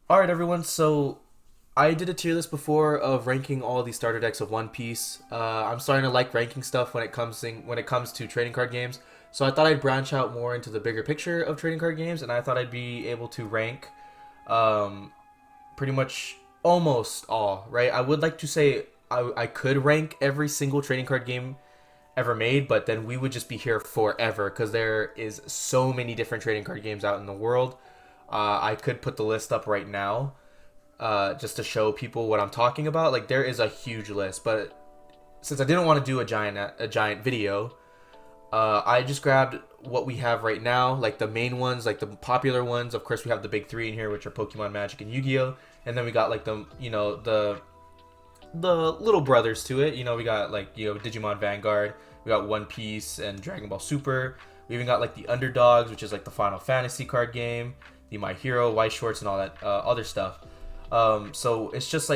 All right, everyone. So I did a tier list before of ranking all the starter decks of One Piece. I'm starting to like ranking stuff when it comes to trading card games. So I thought I'd branch out more into the bigger picture of trading card games, and I thought I'd be able to rank um, pretty much almost all. Right? I would like to say I could rank every single trading card game ever made, but then we would just be here forever because there is so many different trading card games out in the world. I could put the list up right now just to show people what I'm talking about. Like there is a huge list, but since I didn't want to do a giant video, I just grabbed what we have right now, like the main ones, like the popular ones. Of course, we have the big three in here, which are Pokemon, Magic, and Yu-Gi-Oh. And then we got like the little brothers to it. We got like Digimon Vanguard. We got One Piece and Dragon Ball Super. We even got like the Underdogs, which is like the Final Fantasy card game, the My Hero, White Shorts, and all that other stuff. So it's just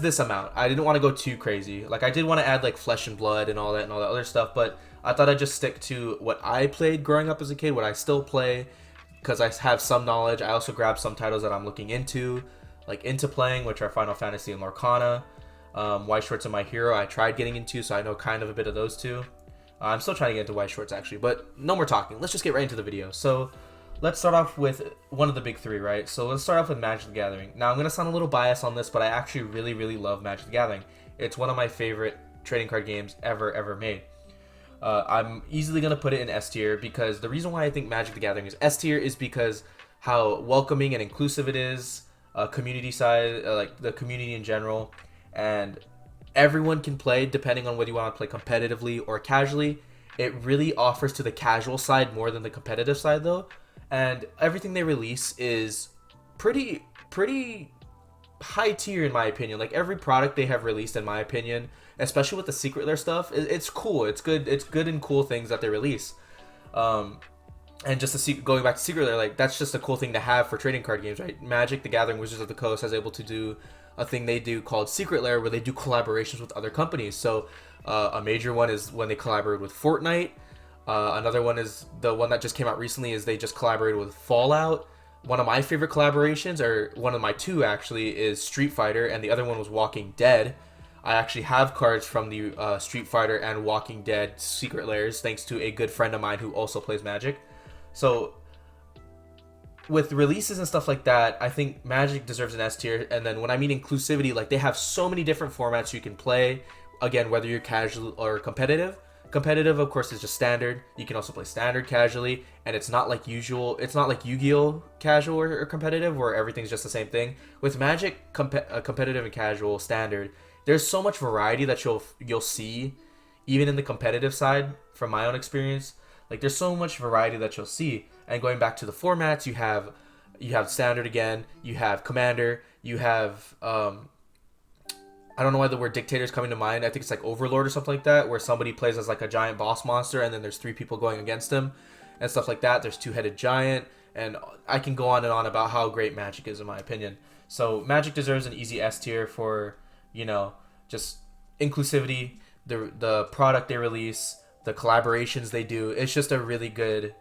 this amount. I didn't want to go too crazy. Like I did want to add like Flesh and Blood and all that other stuff, but I thought I'd just stick to what I played growing up as a kid, what I still play, because I have some knowledge. I also grabbed some titles that I'm looking into playing, which are Final Fantasy and Lorcana. White Shorts and My Hero, I tried getting into, so I know kind of a bit of those two. I'm still trying to get into White Shorts actually, but no more talking. Let's just get right into the video. So let's start off with one of the big three, right? So let's start off with Magic the Gathering. Now I'm gonna sound a little biased on this, but I actually really, really love Magic the Gathering. It's one of my favorite trading card games ever made. I'm easily gonna put it in S tier because the reason why I think Magic the Gathering is S tier is because how welcoming and inclusive it is, community side, like the community in general, and everyone can play depending on whether you want to play competitively or casually. It really offers to the casual side more than the competitive side though, and everything they release is pretty high tier in my opinion. Like every product they have released in my opinion, especially with the secret lair stuff, it's cool. It's good and cool things that they release. um and just going back to secret lair, like that's just a cool thing to have for trading card games, right? Magic the Gathering Wizards of the Coast has able to do a thing they do called secret lair, where they do collaborations with other companies. So a major one is when they collaborated with Fortnite. Another one is the one that just came out recently, is they just collaborated with Fallout. One of my favorite collaborations, or one of my two actually, is Street Fighter, and the other one was Walking Dead. I actually have cards from the Street Fighter and Walking Dead secret lairs, thanks to a good friend of mine who also plays Magic. So with releases and stuff like that, I think Magic deserves an S tier. And then when I mean inclusivity, like they have so many different formats you can play. Again, whether you're casual or competitive. Competitive, of course, is just standard. You can also play standard casually, and it's not like usual. It's not like Yu-Gi-Oh casual or competitive, where everything's just the same thing. With Magic, competitive and casual standard, there's so much variety that you'll see, even in the competitive side. From my own experience, like there's so much variety that you'll see. And going back to the formats, you have standard again, you have commander, you have I don't know why the word dictator is coming to mind. I think it's like overlord or something like that, where somebody plays as like a giant boss monster and then there's three people going against him and stuff like that. There's two-headed giant, and I can go on and on about how great Magic is in my opinion. So Magic deserves an easy S tier for, just inclusivity, the product they release, the collaborations they do. It's just a really good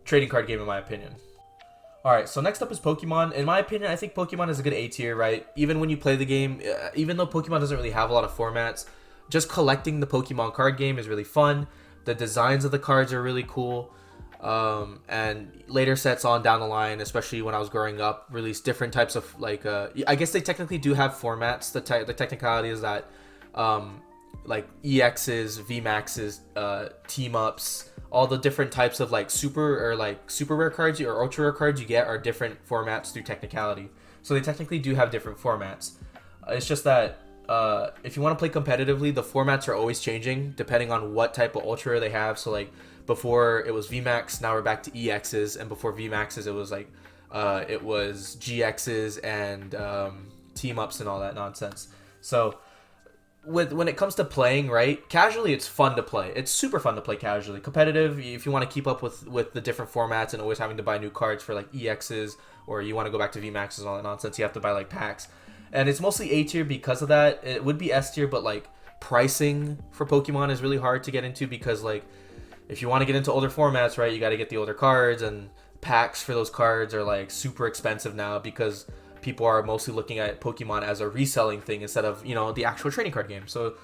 trading card game in my opinion. All right, so next up is Pokemon. In my opinion, I think Pokemon is a good A tier, right? Even when you play the game, even though Pokemon doesn't really have a lot of formats, just collecting the Pokemon card game is really fun. The designs of the cards are really cool. And later sets on down the line, especially when I was growing up, released different types of I guess they technically do have formats. The technicality is that like EXs, VMAXs, team ups, all the different types of like super rare cards or ultra rare cards you get are different formats through technicality. So they technically do have different formats. It's just that if you want to play competitively, the formats are always changing depending on what type of ultra rare they have. So like before it was VMAX, now we're back to EXs, and before VMAXs it was it was GXs and team ups and all that nonsense. So when it comes to playing, right, casually it's fun to play. It's super fun to play casually. Competitive, if you want to keep up with the different formats and always having to buy new cards for like EXs, or you want to go back to VMAXs and all that nonsense, you have to buy like packs. And it's mostly A tier because of that. It would be S tier, but like pricing for Pokemon is really hard to get into because like if you want to get into older formats, right, you got to get the older cards, and packs for those cards are like super expensive now because people are mostly looking at Pokemon as a reselling thing instead of, you know, the actual trading card game. So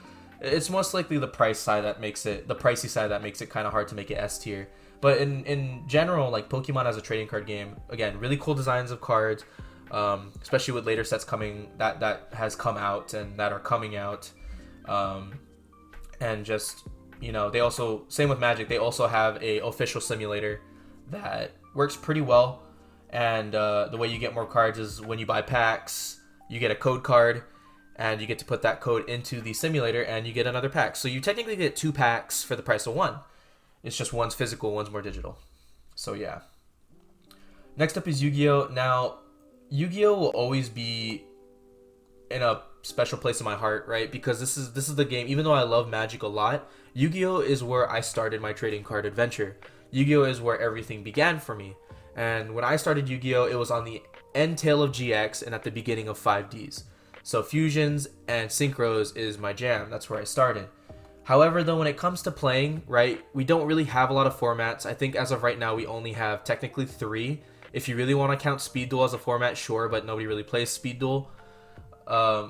it's most likely the pricey side that makes it kind of hard to make it S tier. But in general, like Pokemon as a trading card game, again, really cool designs of cards, especially with later sets coming that has come out and that are coming out, and just, you know, they also, same with Magic, they also have a official simulator that works pretty well. And the way you get more cards is when you buy packs, you get a code card, and you get to put that code into the simulator, and you get another pack. So you technically get 2 packs for the price of 1. It's just one's physical, one's more digital. So yeah. Next up is Yu-Gi-Oh! Now, Yu-Gi-Oh! Will always be in a special place in my heart, right? Because this is the game, even though I love Magic a lot, Yu-Gi-Oh! Is where I started my trading card adventure. Yu-Gi-Oh! Is where everything began for me. And when I started Yu-Gi-Oh! It was on the end tail of GX and at the beginning of 5Ds. So fusions and synchros is my jam. That's where I started. However, though, when it comes to playing, right, we don't really have a lot of formats. I think as of right now, we only have technically 3. If you really want to count Speed Duel as a format, sure, but nobody really plays Speed Duel.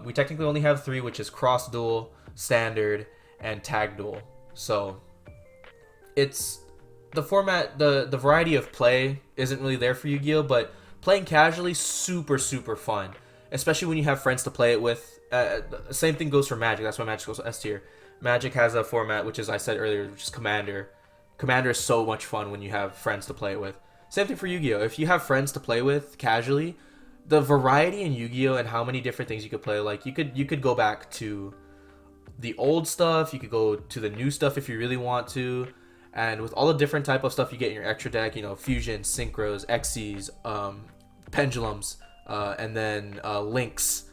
We technically only have 3, which is Cross Duel, Standard, and Tag Duel. So it's the format, the variety of play isn't really there for Yu-Gi-Oh, but playing casually, super, super fun. Especially when you have friends to play it with. Same thing goes for Magic. That's why Magic goes S tier. Magic has a format, which is, I said earlier, which is Commander. Commander is so much fun when you have friends to play it with. Same thing for Yu-Gi-Oh! If you have friends to play with casually, the variety in Yu-Gi-Oh! And how many different things you could play, like you could go back to the old stuff, you could go to the new stuff if you really want to, and with all the different type of stuff you get in your extra deck, you know, fusions, synchros, Xyz, pendulums, and then links.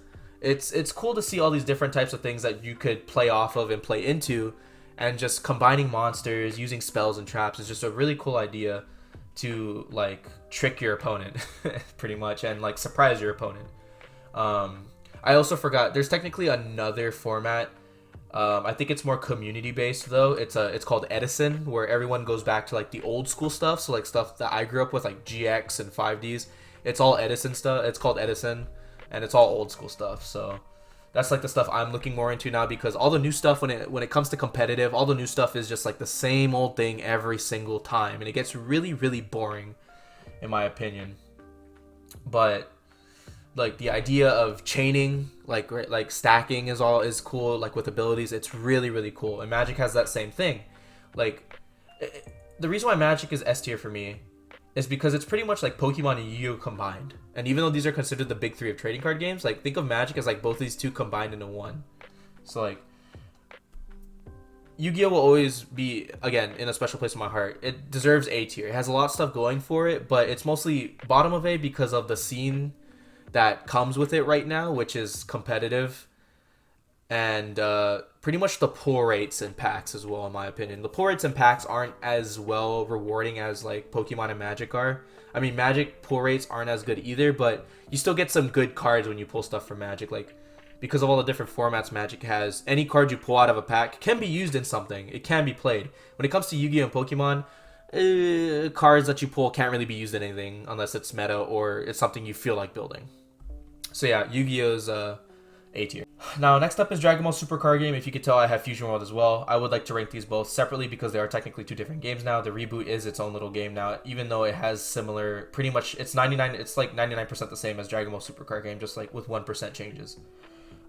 It's cool to see all these different types of things that you could play off of and play into, and just combining monsters, using spells and traps is just a really cool idea to like trick your opponent pretty much, and like surprise your opponent. I also forgot there's technically another format. I think it's more community based though. It's called Edison, where everyone goes back to like the old school stuff. So like stuff that I grew up with, like GX and 5Ds. It's all Edison stuff. It's called Edison, and it's all old school stuff. So that's like the stuff I'm looking more into now, because all the new stuff when it comes to competitive, all the new stuff is just like the same old thing every single time, and it gets really, really boring in my opinion. But like the idea of chaining, like stacking is cool, like with abilities. It's really, really cool, and Magic has that same thing. Like the reason why Magic is S tier for me is because it's pretty much like Pokemon and Yu-Gi-Oh combined. And even though these are considered the big 3 of trading card games, like think of Magic as like both these two combined into one. So like Yu-Gi-Oh will always be, again, in a special place in my heart. It deserves A tier. It has a lot of stuff going for it, but it's mostly bottom of A because of the scene that comes with it right now, which is competitive, and pretty much the pull rates in packs as well, in my opinion. The pull rates in packs aren't as well rewarding as like Pokemon and Magic are. I mean, Magic pull rates aren't as good either, but you still get some good cards when you pull stuff from Magic. Like, because of all the different formats Magic has, any card you pull out of a pack can be used in something. It can be played. When it comes to Yu-Gi-Oh! And Pokemon, cards that you pull can't really be used in anything unless it's meta or it's something you feel like building. So yeah, Yu-Gi-Oh's A tier. Now, next up is Dragon Ball Super Card Game. If you could tell, I have Fusion World as well. I would like to rank these both separately because they are technically 2 different games now. The reboot is its own little game now, even though it has similar, pretty much, it's like 99% the same as Dragon Ball Super Card Game, just like with 1% changes.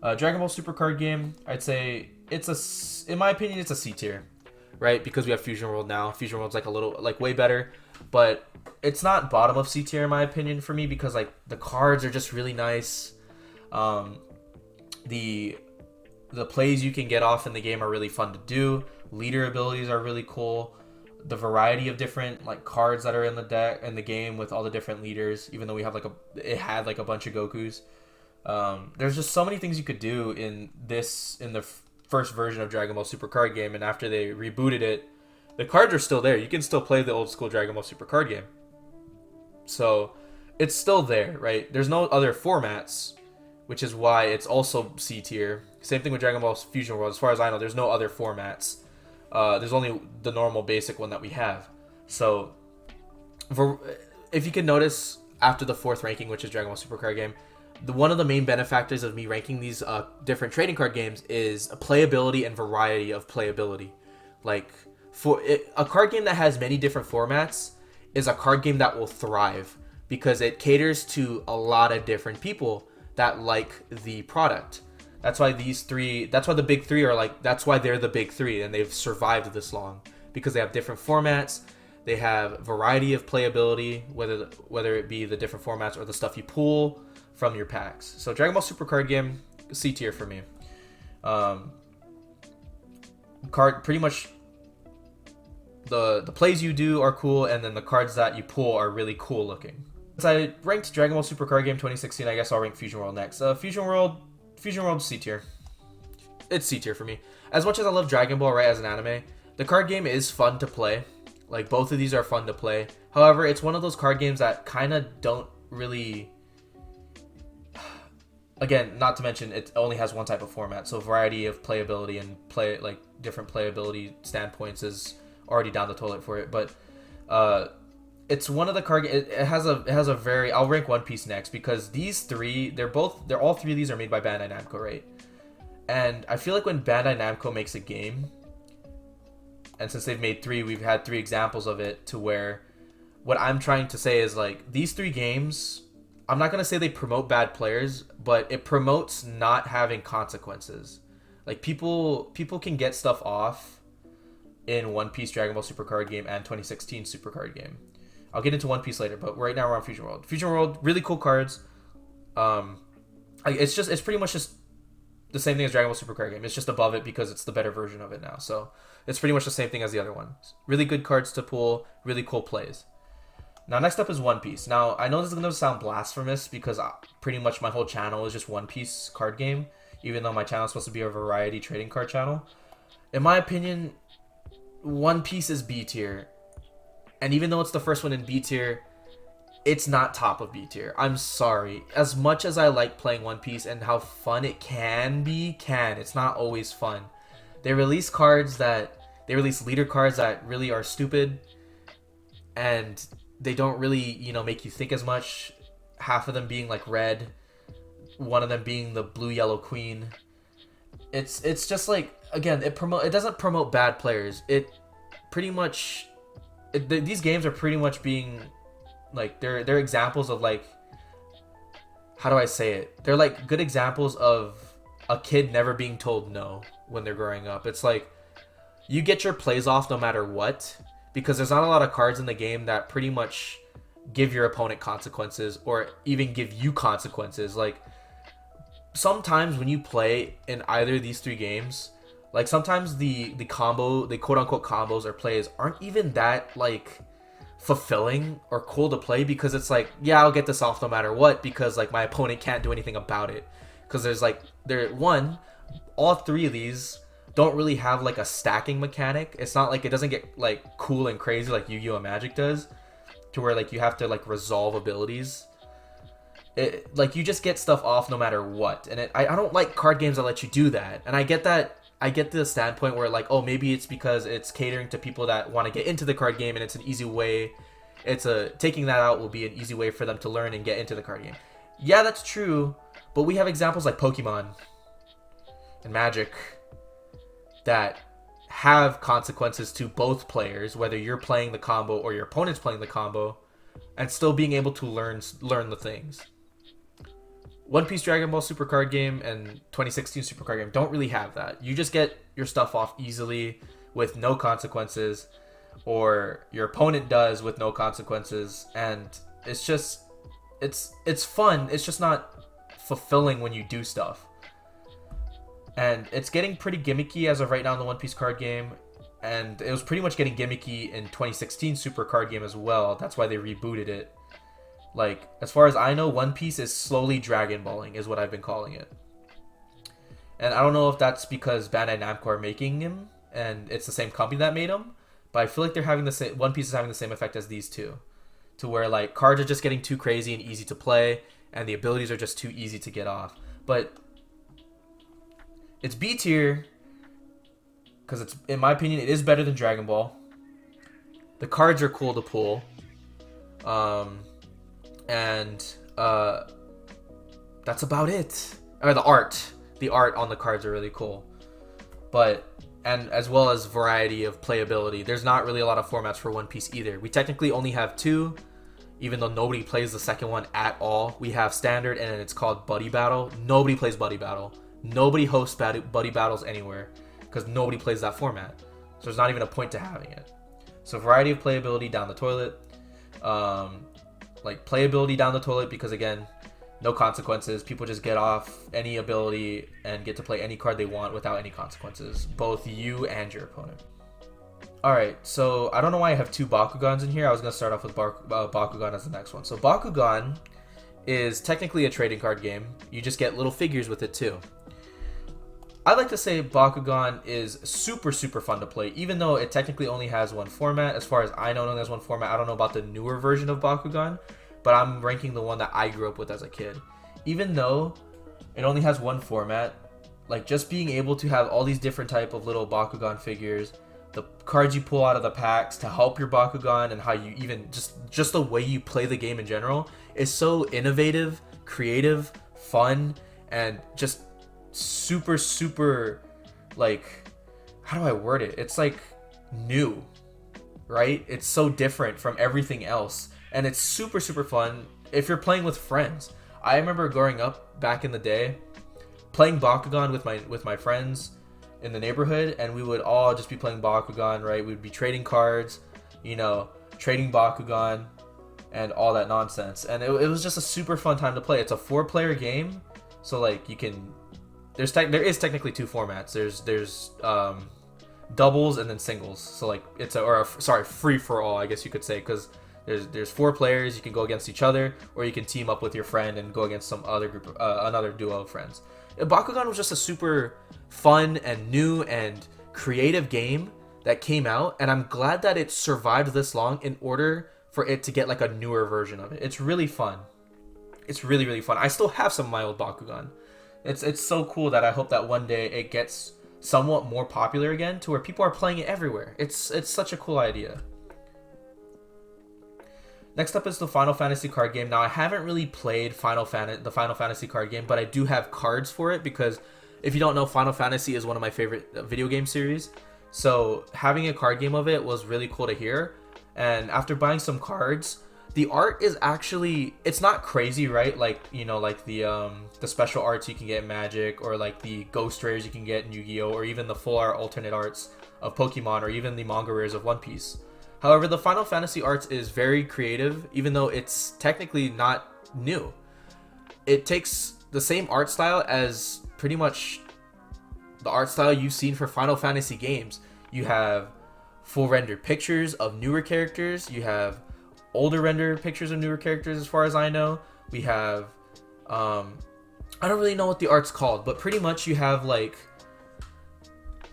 Dragon Ball Super Card Game, I'd say in my opinion, it's a C tier, right? Because we have Fusion World now. Fusion World's like a little, like way better, but it's not bottom of C tier in my opinion for me, because like the cards are just really nice. The plays you can get off in the game are really fun to do. Leader abilities are really cool. The variety of different like cards that are in the deck in the game with all the different leaders, even though we have it had like a bunch of Gokus. There's just so many things you could do in the first version of Dragon Ball Super Card Game, and after they rebooted it, the cards are still there. You can still play the old school Dragon Ball Super Card Game. So it's still there, right? There's no other formats, which is why it's also C tier. Same thing with Dragon Ball Fusion World. As far as I know, there's no other formats. There's only the normal basic one that we have. So if you can notice, after the 4th ranking, which is Dragon Ball Super card game, one of the main benefactors of me ranking these different trading card games is playability and variety of playability. Like, a card game that has many different formats is a card game that will thrive because it caters to a lot of different people that like the product. That's why the big three are like, that's why they're the big three and they've survived this long, because they have different formats, they have variety of playability, whether it be the different formats or the stuff you pull from your packs. So Dragon Ball Super card game, C tier for me. Pretty much the plays you do are cool, and then the cards that you pull are really cool looking. Since I ranked Dragon Ball Super card game 2016, I guess I'll rank Fusion World next. Fusion World C tier. It's C tier for me. As much as I love Dragon Ball, right, as an anime, the card game is fun to play. Like, both of these are fun to play. However, it's one of those card games that kind of don't really... Again, not to mention, it only has one type of format, so variety of playability and different playability standpoints is already down the toilet for it. But it's one of the card. It has a very. I'll rank One Piece next because these three, all three of these are made by Bandai Namco, right? And I feel like when Bandai Namco makes a game, and since they've made 3, we've had 3 examples of it, to where what I'm trying to say is, like, these 3 games, I'm not going to say they promote bad players, but it promotes not having consequences. Like, people can get stuff off in One Piece, Dragon Ball Super card game, and 2016 Super card game. I'll get into One Piece later, but right now we're on Fusion World. Fusion World, really cool cards. It's pretty much just the same thing as Dragon Ball Super card game. It's just above it because it's the better version of it now. So it's pretty much the same thing as the other one. Really good cards to pull, really cool plays. Now, next up is One Piece. Now, I know this is going to sound blasphemous because pretty much my whole channel is just One Piece card game, even though my channel is supposed to be a variety trading card channel. In my opinion, One Piece is B tier. And even though it's the first one in B tier, it's not top of B tier. I'm sorry. As much as I like playing One Piece and how fun it can be, it's not always fun. They release leader cards that really are stupid, and they don't really, make you think as much. Half of them being like red, one of them being the blue yellow queen. It's just like, again, it doesn't promote bad players. It pretty much these games are pretty much being like, they're examples of, like, how do I say it? They're like good examples of a kid never being told no when they're growing up. It's like, you get your plays off no matter what, because there's not a lot of cards in the game that pretty much give your opponent consequences or even give you consequences. Like, sometimes when you play in either of these 3 games, like, sometimes the quote-unquote combos or plays aren't even that, like, fulfilling or cool to play, because it's like, yeah, I'll get this off no matter what, because, like, my opponent can't do anything about it. Because there's, like, all 3 of these don't really have, like, a stacking mechanic. It's not like, it doesn't get, like, cool and crazy like Yu-Gi-Oh! Magic does, to where, like, you have to, like, resolve abilities. Like, you just get stuff off no matter what. And I don't like card games that let you do that. And I get that. I get the standpoint where, like, oh, maybe it's because it's catering to people that want to get into the card game, and it's an easy way. Taking that out will be an easy way for them to learn and get into the card game. Yeah, that's true, but we have examples like Pokemon and Magic that have consequences to both players, whether you're playing the combo or your opponent's playing the combo, and still being able to learn the things. One Piece, Dragon Ball Super card game, and 2016 Super card game don't really have that. You just get your stuff off easily with no consequences, or your opponent does with no consequences, and it's fun. It's just not fulfilling when you do stuff. And it's getting pretty gimmicky as of right now in the One Piece card game, and it was pretty much getting gimmicky in 2016 Super card game as well. That's why they rebooted it. Like, as far as I know, One Piece is slowly Dragon Balling, is what I've been calling it. And I don't know if that's because Bandai Namco are making him, and it's the same company that made him, but I feel like they're having One Piece is having the same effect as these two, to where, like, cards are just getting too crazy and easy to play, and the abilities are just too easy to get off. But it's B tier because it's, in my opinion, it is better than Dragon Ball. The cards are cool to pull. And that's about it. Or the art on the cards are really cool, but and as well as variety of playability. There's not really a lot of formats for One Piece either. We technically only have two, even though nobody plays the second one at all. We have standard, and it's called Buddy Battle. Nobody plays Buddy Battle. Nobody hosts Buddy Battles anywhere because nobody plays that format. So there's not even a point to having it. So variety of playability down the toilet. Like playability down the toilet because, again, no consequences. People just get off any ability and get to play any card they want without any consequences. Both you and your opponent. Alright, so I don't know why I have two Bakugans in here. I was going to start off with Bakugan as the next one. So Bakugan is technically a trading card game. You just get little figures with it too. I like to say Bakugan is super, super fun to play, even though it technically only has one format. As far as I know, it only has one format. I don't know about the newer version of Bakugan, but I'm ranking the one that I grew up with as a kid. Even though it only has one format, like just being able to have all these different type of little Bakugan figures, the cards you pull out of the packs to help your Bakugan, and how you even just the way you play the game in general is so innovative, creative, fun, and just super, super, like, how do I word it? It's like new, right? It's so different from everything else, and it's super, super fun if you're playing with friends. I remember growing up back in the day playing Bakugan with my friends in the neighborhood, and we would all just be playing Bakugan, right? We'd be trading cards, trading Bakugan and all that nonsense, and it was just a super fun time to play. It's a 4-player game, so like you can there is technically two formats. There's doubles and then singles. So like it's free for all, I guess you could say, because there's 4 players. You can go against each other, or you can team up with your friend and go against some other group, another duo of friends. Bakugan was just a super fun and new and creative game that came out, and I'm glad that it survived this long in order for it to get like a newer version of it. It's really fun. It's really, really fun. I still have some of my old Bakugan. It's so cool that I hope that one day it gets somewhat more popular again to where people are playing it everywhere. It's such a cool idea. Next up is the Final Fantasy card game. Now, I haven't really played the Final Fantasy card game, but I do have cards for it because if you don't know, Final Fantasy is one of my favorite video game series. So having a card game of it was really cool to hear. And after buying some cards, the art is actually, it's not crazy, right? Like, like the special arts you can get in Magic, or like the ghost rares you can get in Yu-Gi-Oh, or even the full art alternate arts of Pokemon, or even the manga rares of One Piece. However, the Final Fantasy arts is very creative, even though it's technically not new. It takes the same art style as pretty much the art style you've seen for Final Fantasy games. You have full rendered pictures of newer characters. You have older render pictures of newer characters, as far as I know. We have I don't really know what the art's called, but pretty much you have, like,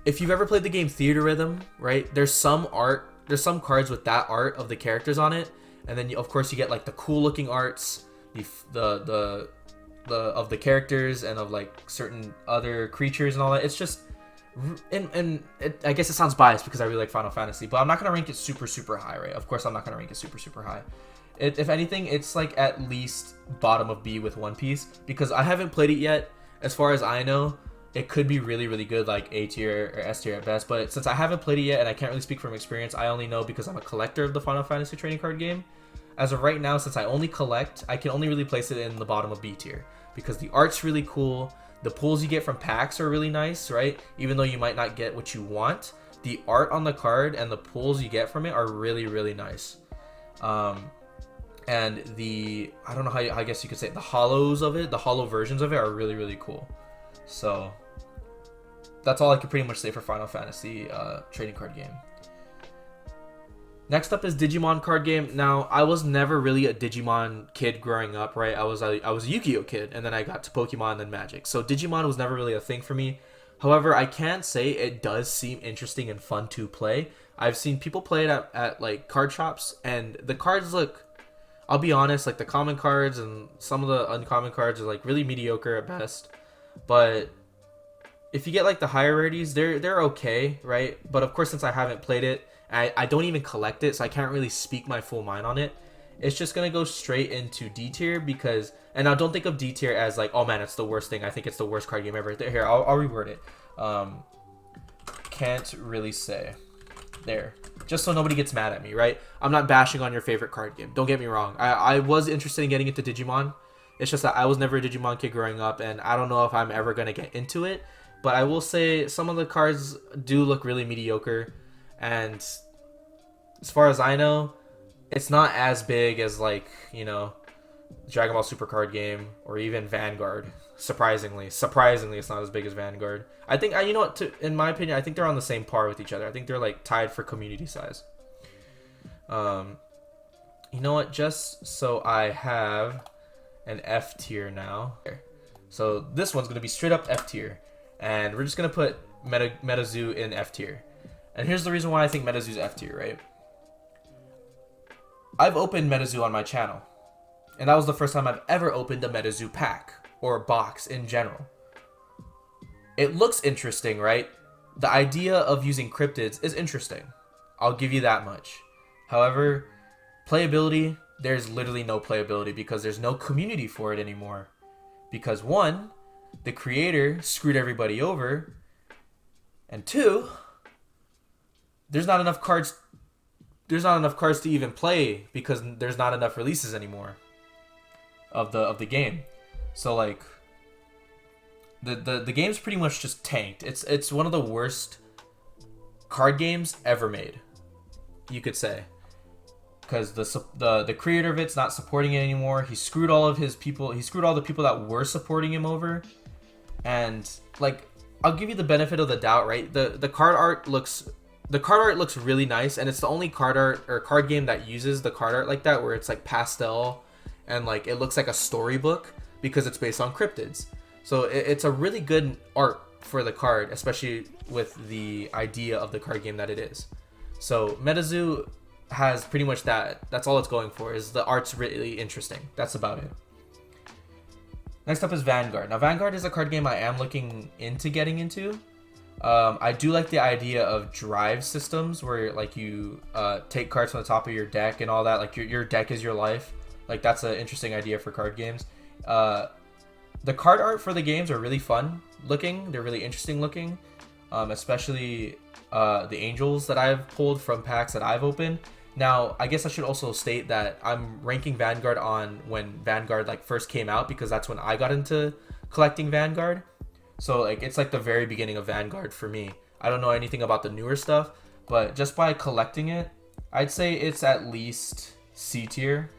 if you've ever played the game Theater Rhythm, right, there's some cards with that art of the characters on it, and then of course you get like the cool looking arts, the of the characters and of like certain other creatures and all that. It's just, I guess it sounds biased because I really like Final Fantasy, but I'm not gonna rank it super, super high, right? Of course I'm not gonna rank it super, super high. If anything, it's like at least bottom of B with One Piece, because I haven't played it yet. As far as I know, it could be really, really good, like A tier or S tier at best, but since I haven't played it yet and I can't really speak from experience, I only know because I'm a collector of the Final Fantasy trading card game. As of right now, since I only collect, I can only really place it in the bottom of B tier, because the art's really cool. The pulls you get from packs are really nice, right? Even though you might not get what you want, the art on the card and the pulls you get from it are really, really nice. And I don't know how I guess you could say it, the hollows of it, the hollow versions of it are really, really cool. So that's all I could pretty much say for Final Fantasy trading card game. Next up is Digimon card game. Now, I was never really a Digimon kid growing up, right? I was a Yu-Gi-Oh kid, and then I got to Pokemon and then Magic. So Digimon was never really a thing for me. However, I can say it does seem interesting and fun to play. I've seen people play it at like card shops, and the cards look, I'll be honest, like the common cards and some of the uncommon cards are like really mediocre at best. But if you get like the higher rarities, they're okay, right? But of course, since I haven't played it, I don't even collect it, so I can't really speak my full mind on it. it's just gonna go straight into D tier because, and now don't think of D tier as like, oh man, it's the worst thing. I think it's the worst card game ever. Here, I'll reword it. Can't really say. There. Just so nobody gets mad at me, right? I'm not bashing on your favorite card game. Don't get me wrong. I was interested in getting into Digimon. It's just that I was never a Digimon kid growing up, and I don't know if I'm ever gonna get into it. But I will say some of the cards do look really mediocre, and as far as I know, it's not as big as like, you know, Dragon Ball Super card game or even Vanguard. Surprisingly, it's not as big as Vanguard. I think, you know what, in my opinion, I think they're on the same par with each other. I think they're like tied for community size. You know what, just so I have an F tier now. So this one's gonna be straight up F tier, and we're just gonna put MetaZoo in F tier. And here's the reason why I think MetaZoo's F tier, right? I've opened MetaZoo on my channel, and that was the first time I've ever opened a MetaZoo pack or box in general. It looks interesting, right? The idea of using cryptids is interesting. I'll give you that much. However, playability, there's literally no playability because there's no community for it anymore. Because one, the creator screwed everybody over, and two, there's not enough cards to even play because there's not enough releases anymore of the game. So like the game's pretty much just tanked. It's one of the worst card games ever made, you could say, because the creator of it's not supporting it anymore. He screwed all of his people. He screwed all the people that were supporting him over. And like, I'll give you the benefit of the doubt, right? The card art looks really nice, and it's the only card art or card game that uses the card art like that, where it's like pastel and like it looks like a storybook because it's based on cryptids. So it's a really good art for the card, especially with the idea of the card game that it is. So MetaZoo has pretty much that. That's all it's going for, is the art's really interesting. That's about it. Next up is Vanguard. Now Vanguard is a card game I am looking into getting into. I do like the idea of drive systems where like you take cards from the top of your deck and all that. Like your deck is your life. Like that's an interesting idea for card games. The card art for the games are really fun looking. They're really interesting looking, especially the angels that I've pulled from packs that I've opened. Now, I guess I should also state that I'm ranking Vanguard on when Vanguard like first came out, because that's when I got into collecting Vanguard. So like it's like the very beginning of Vanguard for me. I don't know anything about the newer stuff, but just by collecting it, I'd say it's at least C tier.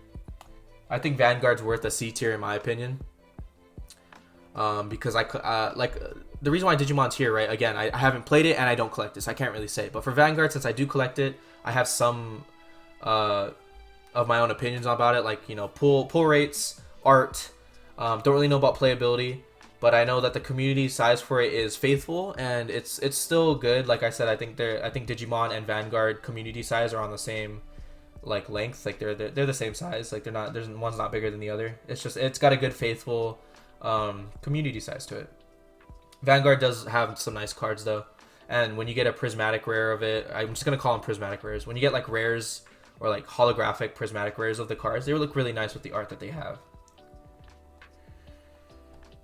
I think Vanguard's worth a C tier in my opinion. Because the reason why Digimon's here, right? Again, I haven't played it and I don't collect this. I can't really say. But for Vanguard, since I do collect it, I have some of my own opinions about it. Like, you know, pull rates, art. Don't really know about playability, but I know that the community size for it is faithful and it's still good. Like I said, I think Digimon and Vanguard community size are on the same like length. Like they're the same size. Like one's not bigger than the other. It's got a good faithful community size to it. Vanguard does have some nice cards though, and when you get a prismatic rare of it, I'm just gonna call them prismatic rares. When you get like rares or like holographic prismatic rares of the cards, they look really nice with the art that they have.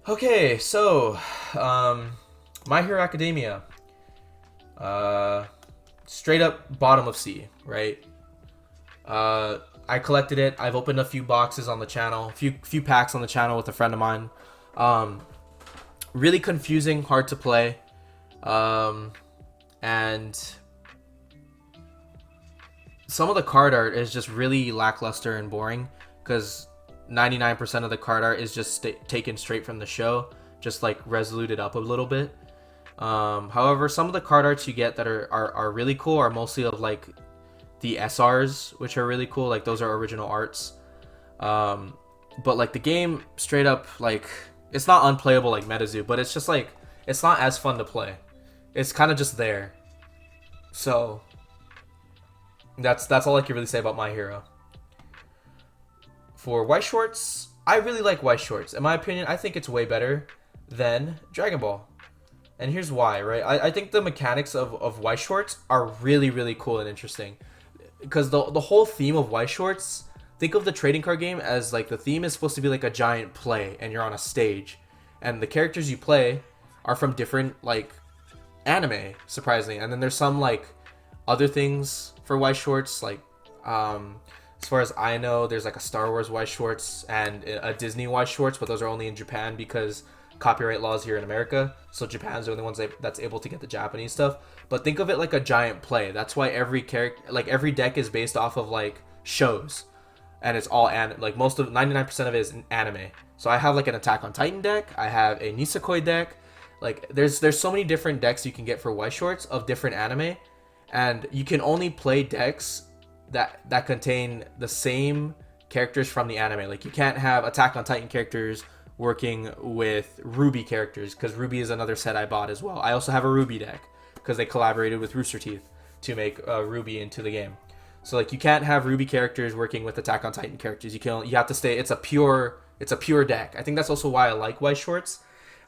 Okay, so My Hero Academia, straight up bottom of C, right? I collected it. I've opened a few boxes on the channel, few packs on the channel with a friend of mine. Really confusing, hard to play, and some of the card art is just really lackluster and boring, because 99% of the card art is just taken straight from the show, just like resoluted up a little bit. However, some of the card arts you get that are really cool are mostly of like the SRs, which are really cool. Like those are original arts. But like the game straight up, like it's not unplayable like MetaZoo, but it's just like it's not as fun to play. It's kind of just there. So that's all I can really say about My Hero. For White Shorts, I really like White Shorts. In my opinion, I think it's way better than Dragon Ball. And here's why, right? I think the mechanics of White Shorts are really, really cool and interesting. Because the whole theme of White Shorts, think of the trading card game as like the theme is supposed to be like a giant play, and you're on a stage, and the characters you play are from different like anime, surprisingly. And then there's some like other things for White Shorts, like as far as I know, there's like a Star Wars White Shorts and a Disney White Shorts, but those are only in Japan because copyright laws here in America. So Japan's the only ones that's able to get the Japanese stuff. But think of it like a giant play. That's why every character, like every deck, is based off of like shows, and it's all like most of 99% of it is anime. So I have like an Attack on Titan deck. I have a Nisekoi deck. Like there's so many different decks you can get for White Shorts of different anime, and you can only play decks that contain the same characters from the anime. Like you can't have Attack on Titan characters working with Ruby characters, because Ruby is another set I bought as well. I also have a Ruby deck because they collaborated with Rooster Teeth to make Ruby into the game. So like you can't have Ruby characters working with Attack on Titan characters. You have to stay. It's a pure deck. I think that's also why I like White Shorts.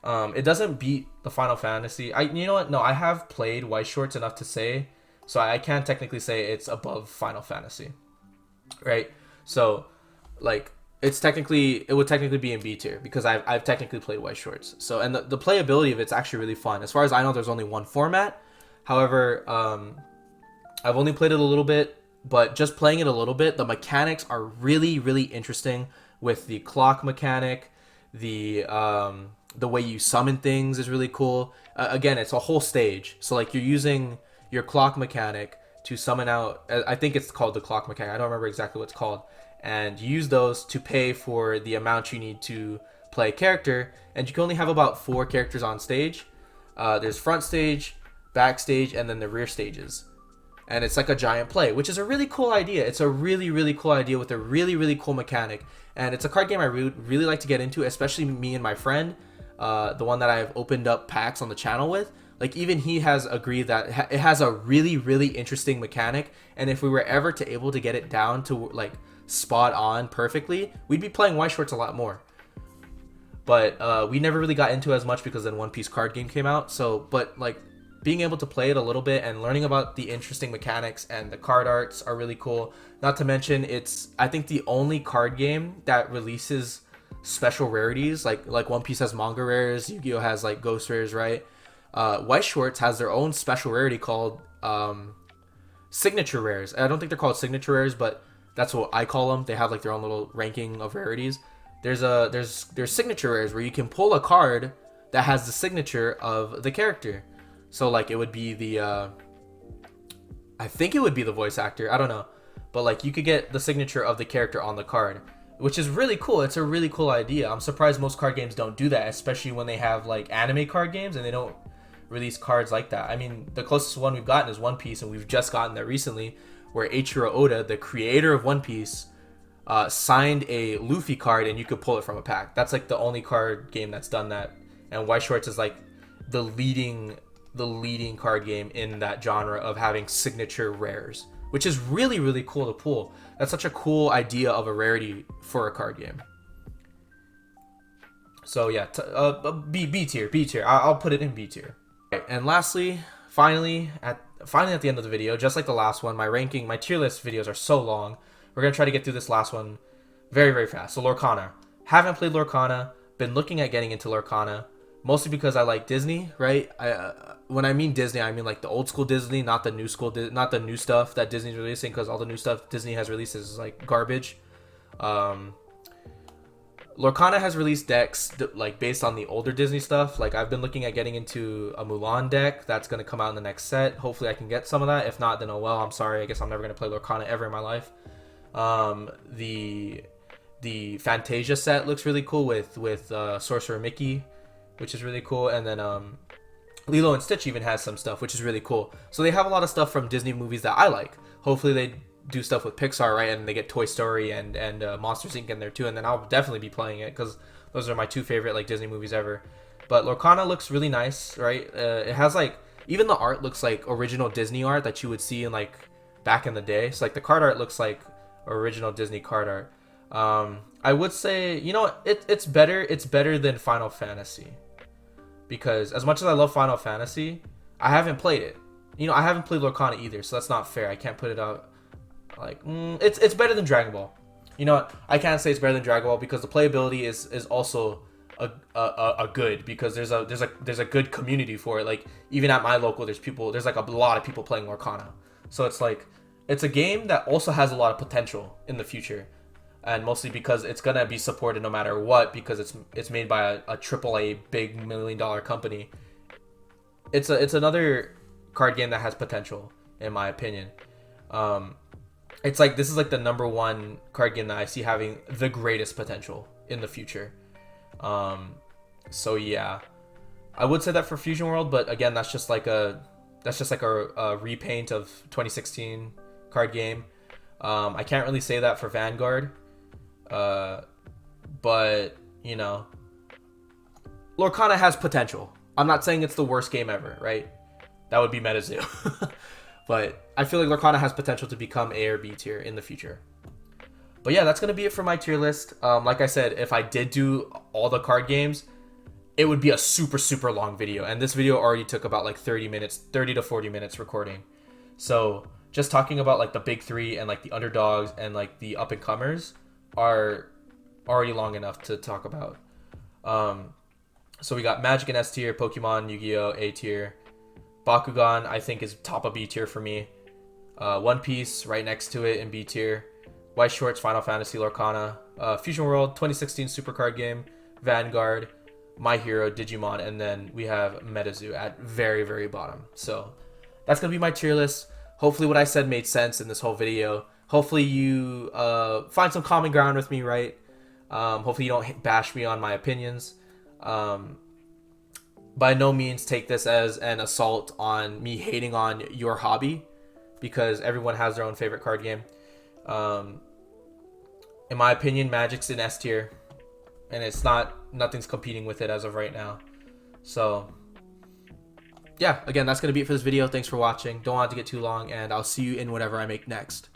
It doesn't beat the Final Fantasy. You know what? No, I have played White Shorts enough to say. So I can't technically say it's above Final Fantasy, right? So, like, it would technically be in B tier because I've technically played White Shorts. So, and the playability of it's actually really fun. As far as I know, there's only one format. However, I've only played it a little bit, but just playing it a little bit, the mechanics are really, really interesting with the clock mechanic. The way you summon things is really cool. Again, it's a whole stage. So, like, you're using your clock mechanic to summon out, I think it's called the clock mechanic, I don't remember exactly what it's called, and you use those to pay for the amount you need to play a character, and you can only have about 4 characters on stage. There's front stage, back stage, and then the rear stages, and it's like a giant play, which is a really cool idea. It's a really, really cool idea with a really, really cool mechanic, and it's a card game I really like to get into, especially me and my friend, the one that I've opened up packs on the channel with. Like, even he has agreed that it has a really, really interesting mechanic, and if we were ever to able to get it down to like spot on perfectly, we'd be playing White Shorts a lot more. But we never really got into it as much because then One Piece card game came out. So, but like being able to play it a little bit and learning about the interesting mechanics and the card arts are really cool. Not to mention, it's I think the only card game that releases special rarities. Like One Piece has manga rares, Yu-Gi-Oh has like ghost rares, right? White Shorts has their own special rarity called signature rares. I don't think they're called signature rares, but that's what I call them. They have like their own little ranking of rarities. There's signature rares where you can pull a card that has the signature of the character. So like it would be the I think it would be the voice actor. I don't know, but like you could get the signature of the character on the card, which is really cool. It's a really cool idea. I'm surprised most card games don't do that, especially when they have like anime card games and they don't release cards like that. I mean, the closest one we've gotten is One Piece, and we've just gotten that recently, where Eiichiro Oda, the creator of One Piece, signed a Luffy card, and you could pull it from a pack. That's like the only card game that's done that. And White Shorts is like the leading card game in that genre of having signature rares, which is really, really cool to pull. That's such a cool idea of a rarity for a card game. So yeah, B tier. I'll put it in B tier. Right, and lastly, finally at the end of the video, just like the last one, my tier list videos are so long. We're gonna try to get through this last one very, very fast. So Lorcana, haven't played Lorcana, been looking at getting into Lorcana, mostly because I like Disney, right? When I mean Disney, I mean like the old school Disney, not the new school, not the new stuff that Disney's releasing, because all the new stuff Disney has released is like garbage. Lorcana has released decks like based on the older Disney stuff. Like I've been looking at getting into a Mulan deck that's gonna come out in the next set. Hopefully I can get some of that. If not, then oh well. I'm sorry. I guess I'm never gonna play Lorcana ever in my life. The Fantasia set looks really cool with Sorcerer Mickey, which is really cool. And then Lilo and Stitch even has some stuff, which is really cool. So they have a lot of stuff from Disney movies that I like. Hopefully they do stuff with Pixar, right? And they get Toy Story and Monsters Inc. in there too. And then I'll definitely be playing it because those are my 2 favorite like Disney movies ever. But Lorcana looks really nice, right? It has like, even the art looks like original Disney art that you would see in like back in the day. So like the card art looks like original Disney card art. I would say, you know, it's better than Final Fantasy, because as much as I love Final Fantasy, I haven't played it. You know, I haven't played Lorcana either, so that's not fair. I can't put it out like it's better than Dragon Ball. You know what? I can't say it's better than Dragon Ball because the playability is also a good, because there's a good community for it. Like even at my local, there's like a lot of people playing Lorcana. So it's like it's a game that also has a lot of potential in the future, and mostly because it's gonna be supported no matter what, because it's made by a AAA big $1 million company. It's another card game that has potential in my opinion. It's like this is like the #1 card game that I see having the greatest potential in the future. So yeah, I would say that for Fusion World, but again, that's just like a repaint of 2016 card game. I can't really say that for Vanguard, but you know, Lorcana has potential. I'm not saying it's the worst game ever, right? That would be MetaZoo. But I feel like Lorcana has potential to become A or B tier in the future. But yeah, that's going to be it for my tier list. Like I said, if I did do all the card games, it would be a super, super long video. And this video already took about like 30 to 40 minutes recording. So just talking about like the big three and like the underdogs and like the up and comers are already long enough to talk about. So we got Magic in S tier, Pokemon, Yu-Gi-Oh! A tier. Bakugan, I think, is top of B tier for me. One Piece, right next to it in B tier. White Shorts, Final Fantasy, Lorcana. Fusion World, 2016 Super Card Game. Vanguard, My Hero, Digimon, and then we have MetaZoo at very, very bottom. So that's going to be my tier list. Hopefully what I said made sense in this whole video. Hopefully you find some common ground with me, right? Hopefully you don't bash me on my opinions. By no means take this as an assault on me hating on your hobby, because everyone has their own favorite card game. In my opinion, Magic's in S tier, and nothing's competing with it as of right now. So yeah, again, that's going to be it for this video. Thanks for watching. Don't want it to get too long, and I'll see you in whatever I make next.